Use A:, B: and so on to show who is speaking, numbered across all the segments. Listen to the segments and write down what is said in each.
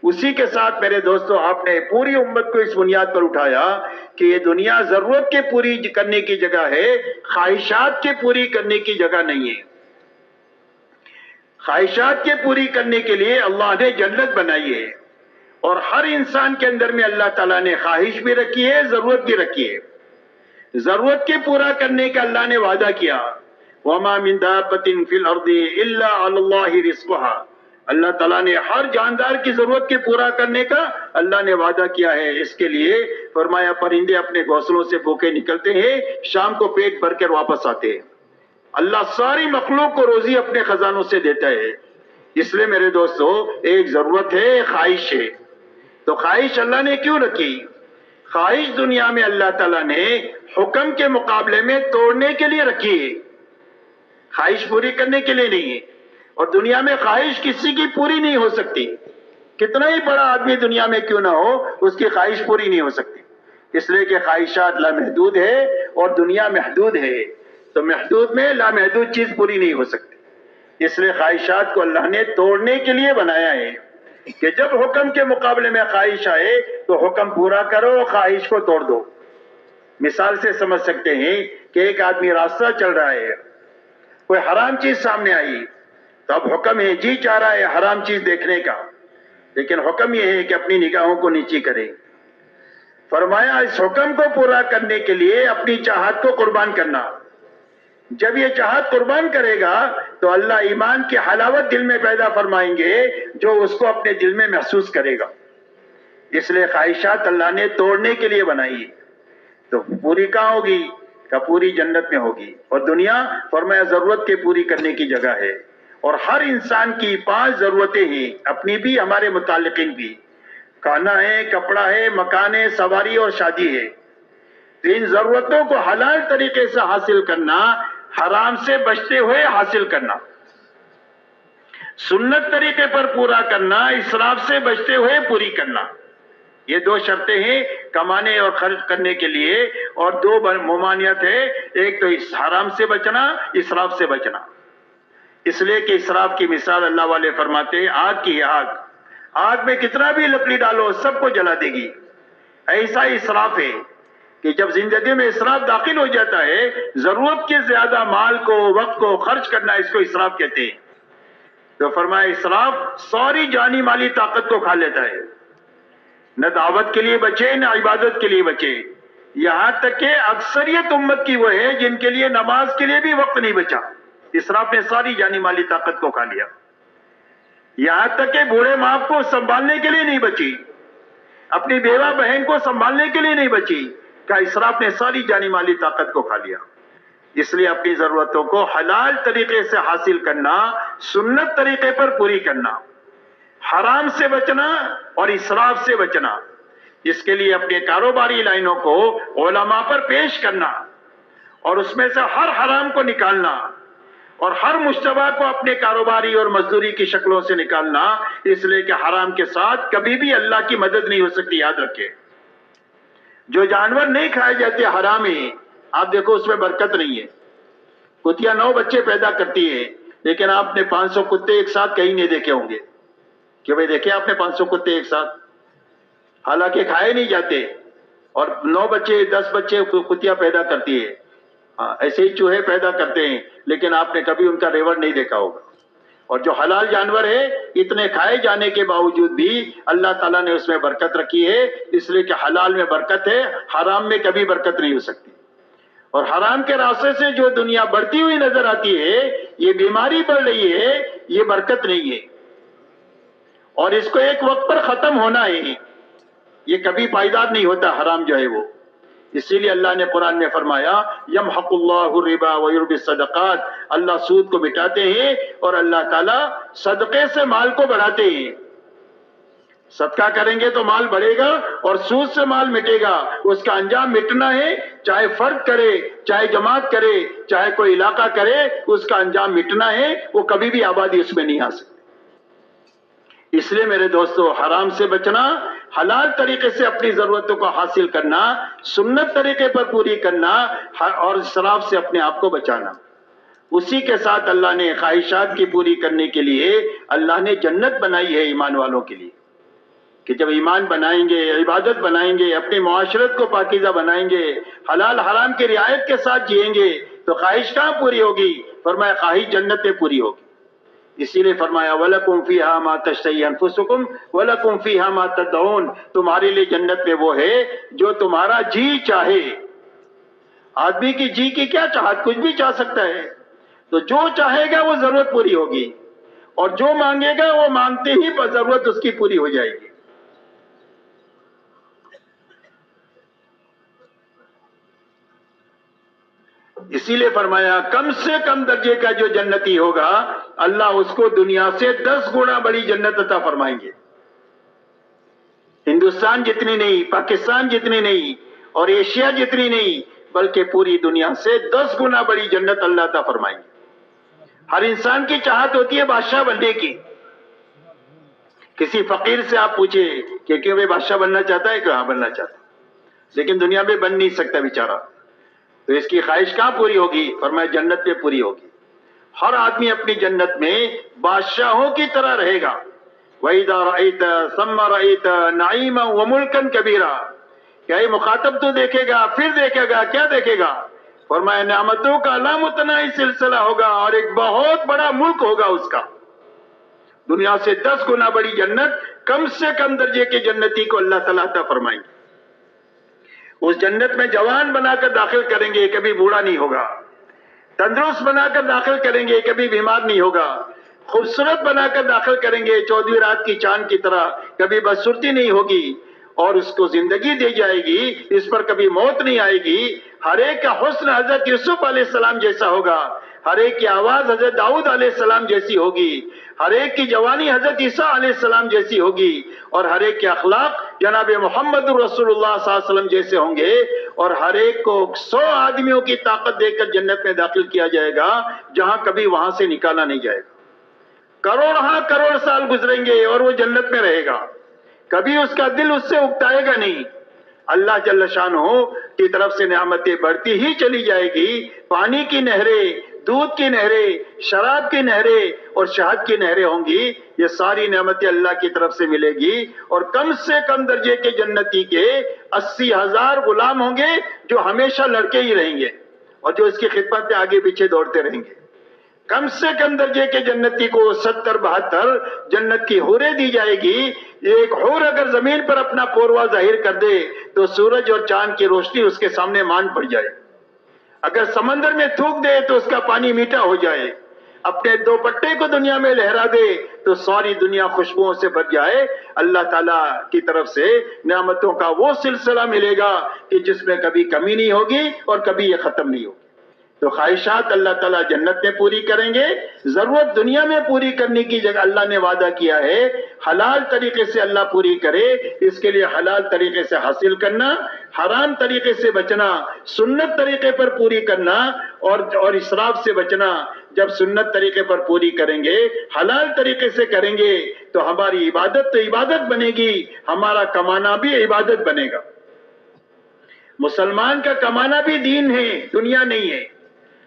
A: اسی کے ساتھ میرے دوستو آپ نے پوری امت کو اس بنیاد پر اٹھایا کہ یہ دنیا ضرورت کے پوری کرنے کی جگہ ہے، خواہشات کے پوری کرنے کی جگہ نہیں ہے۔ خواہشات کے پوری کرنے کے لیے اللہ نے جنت بنائی ہے، اور ہر انسان کے اندر میں اللہ تعالیٰ نے خواہش بھی رکھی ہے، ضرورت بھی رکھی ہے۔ ضرورت کے پورا کرنے کا اللہ نے وعدہ کیا، وَمَا مِن دَابَّةٍ فِي الْأَرْضِ إِلَّا عَلَى اللَّهِ رِزْقُهَا۔ اللہ تعالیٰ نے ہر جاندار کی ضرورت کے پورا کرنے کا اللہ نے وعدہ کیا ہے۔ اس کے لیے فرمایا پرندے اپنے گھونسلوں سے بھوکے نکلتے ہیں، شام کو پیٹ بھر کر واپس آتے ہیں۔ اللہ ساری مخلوق کو روزی اپنے خزانوں سے دیتا ہے۔ اس لیے میرے دوستو ایک ضرورت ہے، خواہش ہے۔ تو خواہش اللہ نے کیوں رکھی؟ خواہش دنیا میں اللہ تعالیٰ نے حکم کے مقابلے میں توڑنے کے لیے رکھی ہے، خواہش پوری کرنے کے لیے نہیں ہے۔ اور دنیا میں خواہش کسی کی پوری نہیں ہو سکتی، کتنا ہی بڑا آدمی دنیا میں کیوں نہ ہو، اس کی خواہش پوری نہیں ہو سکتی، اس لیے کہ خواہشات لامحدود ہے اور دنیا محدود ہے، تو محدود میں لامحدود چیز پوری نہیں ہو سکتی۔ اس لیے خواہشات کو اللہ نے توڑنے کے لیے بنایا ہے کہ جب حکم کے مقابلے میں خواہش آئے تو حکم پورا کرو، خواہش کو توڑ دو۔ مثال سے سمجھ سکتے ہیں کہ ایک آدمی راستہ چل رہا ہے، کوئی حرام چیز سامنے آئی تو اب حکم ہے، جی چاہ رہا ہے حرام چیز دیکھنے کا، لیکن حکم یہ ہے کہ اپنی نگاہوں کو نیچی کرے۔ فرمایا اس حکم کو پورا کرنے کے لیے اپنی چاہت کو قربان کرنا۔ جب یہ چاہت قربان کرے گا تو اللہ ایمان کی حلاوت دل میں پیدا فرمائیں گے جو اس کو اپنے دل میں محسوس کرے گا۔ اس لیے خواہشات اللہ نے توڑنے کے لیے بنائی، تو پوری کہاں ہوگی؟ کہ پوری جنت میں ہوگی۔ اور دنیا فرمایا ضرورت کے پوری کرنے کی جگہ ہے، اور ہر انسان کی 5 ضرورتیں ہیں، اپنی بھی ہمارے متعلقین بھی۔ کھانا ہے، کپڑا ہے، مکان ہے، سواری اور شادی ہے۔ تو ان ضرورتوں کو حلال طریقے سے حاصل کرنا، حرام سے بچتے ہوئے حاصل کرنا، سنت طریقے پر پورا کرنا، اسراف سے بچتے ہوئے پوری کرنا، یہ 2 شرطیں ہیں کمانے اور خرچ کرنے کے لیے، اور 2 ممانعت ہے، ایک تو اس حرام سے بچنا، اسراف سے بچنا۔ اس لیے کہ اسراف کی مثال اللہ والے فرماتے ہیں آگ کی ہے، آگ میں کتنا بھی لکڑی ڈالو سب کو جلا دے گی۔ ایسا اسراف ہے کہ جب زندگی میں اسراف داخل ہو جاتا ہے، ضرورت کے زیادہ مال کو، وقت کو خرچ کرنا، اس کو اسراف کہتے ہیں۔ تو فرمایا اسراف ساری جانی مالی طاقت کو کھا لیتا ہے، نہ دعوت کے لیے بچے نہ عبادت کے لیے بچے، یہاں تک کہ اکثریت امت کی وہ ہے جن کے لیے نماز کے لیے بھی وقت نہیں بچا۔ اسراف نے ساری جانی مالی طاقت کو کھا لیا، یہاں تک کہ بوڑھے باپ کو سنبھالنے کے لیے نہیں بچی، اپنی بیوہ بہن کو سنبھالنے کے لیے نہیں بچی، کہ اسراف نے ساری جانی مالی طاقت کو کھا لیا۔ اس لیے اپنی ضرورتوں کو حلال طریقے سے حاصل کرنا، سنت طریقے پر پوری کرنا، حرام سے بچنا اور اسراف سے بچنا۔ اس کے لیے اپنے کاروباری لائنوں کو علماء پر پیش کرنا، اور اس میں سے ہر حرام کو نکالنا، اور ہر مشتبہ کو اپنے کاروباری اور مزدوری کی شکلوں سے نکالنا، اس لیے کہ حرام کے ساتھ کبھی بھی اللہ کی مدد نہیں ہو سکتی۔ یاد رکھیں، جو جانور نہیں کھائے جاتے حرام ہیں، آپ دیکھو اس میں برکت نہیں ہے۔ کتیا 9 بچے پیدا کرتی ہے، لیکن آپ نے 500 کتے ایک ساتھ کہیں نہیں دیکھے ہوں گے کہ بھئی دیکھیں آپ نے 500 کتے ایک ساتھ، حالانکہ کھائے نہیں جاتے، اور 9 بچے 10 بچے کتیا پیدا کرتی ہے۔ ایسے ہی چوہے پیدا کرتے ہیں، لیکن آپ نے کبھی ان کا ریوڑ نہیں دیکھا ہوگا۔ اور جو حلال جانور ہے، اتنے کھائے جانے کے باوجود بھی اللہ تعالیٰ نے اس میں برکت رکھی ہے، اس لیے کہ حلال میں برکت ہے، حرام میں کبھی برکت نہیں ہو سکتی۔ اور حرام کے راستے سے جو دنیا بڑھتی ہوئی نظر آتی ہے، یہ بیماری بڑھ رہی ہے، یہ برکت نہیں ہے، اور اس کو ایک وقت پر ختم ہونا ہے، یہ کبھی پائیدار نہیں ہوتا حرام جو ہے وہ۔ اسی لیے اللہ نے قرآن میں فرمایا یمحق اللہ الربا ویربی الصدقات، اللہ سود کو مٹاتے ہیں اور اللہ تعالیٰ صدقے سے مال کو بڑھاتے ہیں۔ صدقہ کریں گے تو مال بڑھے گا، اور سود سے مال مٹے گا، اس کا انجام مٹنا ہے، چاہے فرد کرے، چاہے جماعت کرے، چاہے کوئی علاقہ کرے، اس کا انجام مٹنا ہے، وہ کبھی بھی آبادی اس میں نہیں آ سکتی۔ اس لیے میرے دوستو حرام سے بچنا، حلال طریقے سے اپنی ضرورتوں کو حاصل کرنا، سنت طریقے پر پوری کرنا، اور اسراف سے اپنے آپ کو بچانا۔ اسی کے ساتھ اللہ نے خواہشات کی پوری کرنے کے لیے اللہ نے جنت بنائی ہے ایمان والوں کے لیے۔ کہ جب ایمان بنائیں گے، عبادت بنائیں گے، اپنی معاشرت کو پاکیزہ بنائیں گے، حلال حرام کی رعایت کے ساتھ جئیں گے، تو خواہش کہاں پوری ہوگی؟ فرمایا خواہش جنت میں پوری ہوگی. اسی لیے فرمایا وَلَكُمْ فِيهَا مَا تَشْتَهِي أَنفُسُكُمْ وَلَكُمْ فِيهَا مَا تَدَّعُونَ. تمہارے لیے جنت میں وہ ہے جو تمہارا جی چاہے. آدمی کی جی کی کیا چاہت؟ کچھ بھی چاہ سکتا ہے. تو جو چاہے گا وہ ضرورت پوری ہوگی، اور جو مانگے گا وہ مانگتے ہی ضرورت اس کی پوری ہو جائے گی. اسی لیے فرمایا کم سے کم درجے کا جو جنتی ہوگا اللہ اس کو دنیا سے 10 گنا بڑی جنت عطا فرمائیں گے. ہندوستان جتنی نہیں، پاکستان جتنی نہیں، اور ایشیا جتنی نہیں، بلکہ پوری دنیا سے 10 گنا بڑی جنت اللہ عطا فرمائیں گے. ہر انسان کی چاہت ہوتی ہے بادشاہ بننے کی. کسی فقیر سے آپ پوچھے کہ کیوں وہ بادشاہ بننا چاہتا ہے؟ کہ ہاں بننا چاہتا ہے، لیکن دنیا میں بن نہیں سکتا بیچارہ. تو اس کی خواہش کہاں پوری ہوگی؟ فرمایا جنت میں پوری ہوگی. ہر آدمی اپنی جنت میں بادشاہوں کی طرح رہے گا. وَإِذَا رَأَيْتَ ثَمَّ رَأَيْتَ نَعِيمًا وَمُلْكًا كَبِيرًا. کیا یہ مخاطب تو دیکھے گا، پھر دیکھے گا، کیا دیکھے گا؟ فرمایا نعمتوں کا لامتناہی سلسلہ ہوگا اور ایک بہت بڑا ملک ہوگا اس کا. دنیا سے 10 گنا بڑی جنت کم سے کم درجے کے جنتی کو اللہ تعالیٰ عطا فرمائیں گے. اس جنت میں جوان بنا کر داخل کریں گے، کبھی بوڑھا نہیں ہوگا. تندرست بنا کر داخل کریں گے، کبھی بیمار نہیں ہوگا. خوبصورت بنا کر داخل کریں گے 14ویں رات کی چاند کی طرح، کبھی بدسورتی نہیں ہوگی. اور اس کو زندگی دی جائے گی، اس پر کبھی موت نہیں آئے گی. ہر ایک کا حسن حضرت یوسف علیہ السلام جیسا ہوگا، ہر ایک کی آواز حضرت داؤد علیہ السلام جیسی ہوگی، ہر ایک کی جوانی حضرت عیسیٰ علیہ السلام جیسی ہوگی، اور ہر ایک کے اخلاق جناب محمد رسول اللہ صلی اللہ علیہ وسلم جیسے ہوں گے. اور ہر ایک کو 100 آدمیوں کی طاقت دے کر جنت میں داخل کیا جائے گا، جہاں کبھی وہاں سے نکالا نہیں جائے گا. کروڑ سال گزریں گے اور وہ جنت میں رہے گا، کبھی اس کا دل اس سے اکتائے گا نہیں. اللہ جل شانہ کی طرف سے نعمتیں بڑھتی ہی چلی جائے گی. پانی کی نہریں، دودھ کی نہریں، شراب کی نہریں اور شہد کی نہریں ہوں گی. یہ ساری نعمتیں اللہ کی طرف سے ملے گی. اور کم سے کم درجے کے جنتی کے 80,000 غلام ہوں گے جو ہمیشہ لڑکے ہی رہیں گے اور جو اس کی خدمت میں آگے پیچھے دوڑتے رہیں گے. کم سے کم درجے کے جنتی کو 70-72 جنت کی حوریں دی جائے گی. ایک حور اگر زمین پر اپنا پوروا ظاہر کر دے تو سورج اور چاند کی روشنی اس کے سامنے مان پڑ جائے. اگر سمندر میں تھوک دے تو اس کا پانی میٹھا ہو جائے. اپنے دوپٹے کو دنیا میں لہرا دے تو ساری دنیا خوشبوؤں سے بھر جائے. اللہ تعالیٰ کی طرف سے نعمتوں کا وہ سلسلہ ملے گا کہ جس میں کبھی کمی نہیں ہوگی اور کبھی یہ ختم نہیں ہوگی. تو خواہشات اللہ تعالیٰ جنت میں پوری کریں گے. ضرورت دنیا میں پوری کرنے کی جگہ اللہ نے وعدہ کیا ہے حلال طریقے سے اللہ پوری کرے. اس کے لیے حلال طریقے سے حاصل کرنا، حرام طریقے سے بچنا، سنت طریقے پر پوری کرنا اور اسراف سے بچنا. جب سنت طریقے پر پوری کریں گے، حلال طریقے سے کریں گے تو ہماری عبادت تو عبادت بنے گی، ہمارا کمانا بھی عبادت بنے گا. مسلمان کا کمانا بھی دین ہے، دنیا نہیں ہے.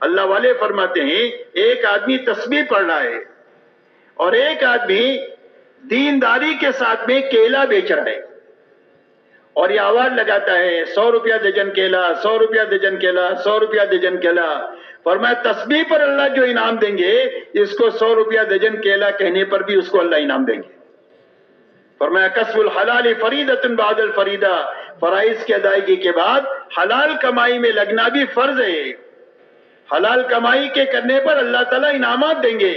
A: اللہ والے فرماتے ہیں ایک آدمی تسبیح پڑھ رہا ہے اور ایک آدمی دینداری کے ساتھ میں کیلا بیچ رہا ہے اور یہ آواز لگاتا ہے 100 روپیہ درجن کیلا، 100 روپیہ درجن کیلا، 100 روپیہ درجن کیلا. فرمایا تسبیح پر اللہ جو انعام دیں گے اس کو 100 روپیہ درجن کیلا کہنے پر بھی اس کو اللہ انعام دیں گے. فرمایا کسب الحلال فریضۃ بعد الفریضہ. فرائض کی ادائیگی کے بعد حلال کمائی میں لگنا بھی فرض ہے. حلال کمائی کے کرنے پر اللہ تعالیٰ انعامات دیں گے.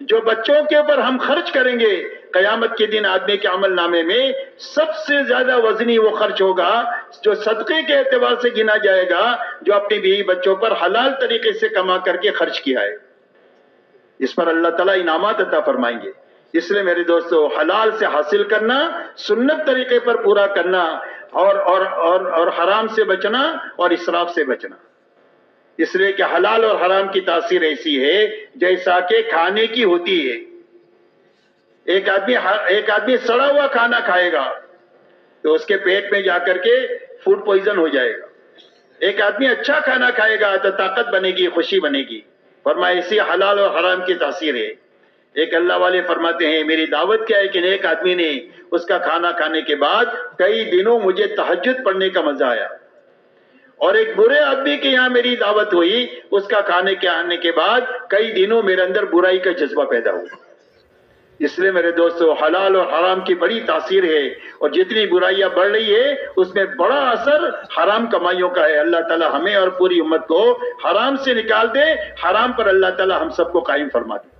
A: جو بچوں کے اوپر ہم خرچ کریں گے قیامت کے دن آدمی کے عمل نامے میں سب سے زیادہ وزنی وہ خرچ ہوگا جو صدقے کے اعتبار سے گنا جائے گا جو اپنی بیوی بچوں پر حلال طریقے سے کما کر کے خرچ کیا ہے. اس پر اللہ تعالیٰ انعامات عطا فرمائیں گے. اس لیے میرے دوستو حلال سے حاصل کرنا، سنت طریقے پر پورا کرنا اور حرام سے بچنا اور اسراف سے بچنا. اس لیے کہ حلال اور حرام کی تاثیر ایسی ہے جیسا کہ کھانے کی ہوتی ہے. ایک آدمی سڑا ہوا کھانا کھائے گا تو اس کے پیٹ میں جا کر کے فوڈ پوائزن ہو جائے گا. ایک آدمی اچھا کھانا کھائے گا تو طاقت بنے گی، خوشی بنے گی. فرمایا اسی حلال اور حرام کی تاثیر ہے. ایک اللہ والے فرماتے ہیں میری دعوت کیا ہے کہ ایک آدمی نے اس کا کھانا کھانے کے بعد کئی دنوں مجھے تہجد پڑھنے کا مزہ آیا، اور ایک برے آدمی کے یہاں میری دعوت ہوئی، اس کا کھانے کے آنے کے بعد کئی دنوں میرے اندر برائی کا جذبہ پیدا ہوا۔ اس لیے میرے دوستو حلال اور حرام کی بڑی تاثیر ہے، اور جتنی برائیاں بڑھ رہی ہے اس میں بڑا اثر حرام کمائیوں کا ہے۔ اللہ تعالی ہمیں اور پوری امت کو حرام سے نکال دے، حرام پر اللہ تعالی ہم سب کو قائم فرما دے۔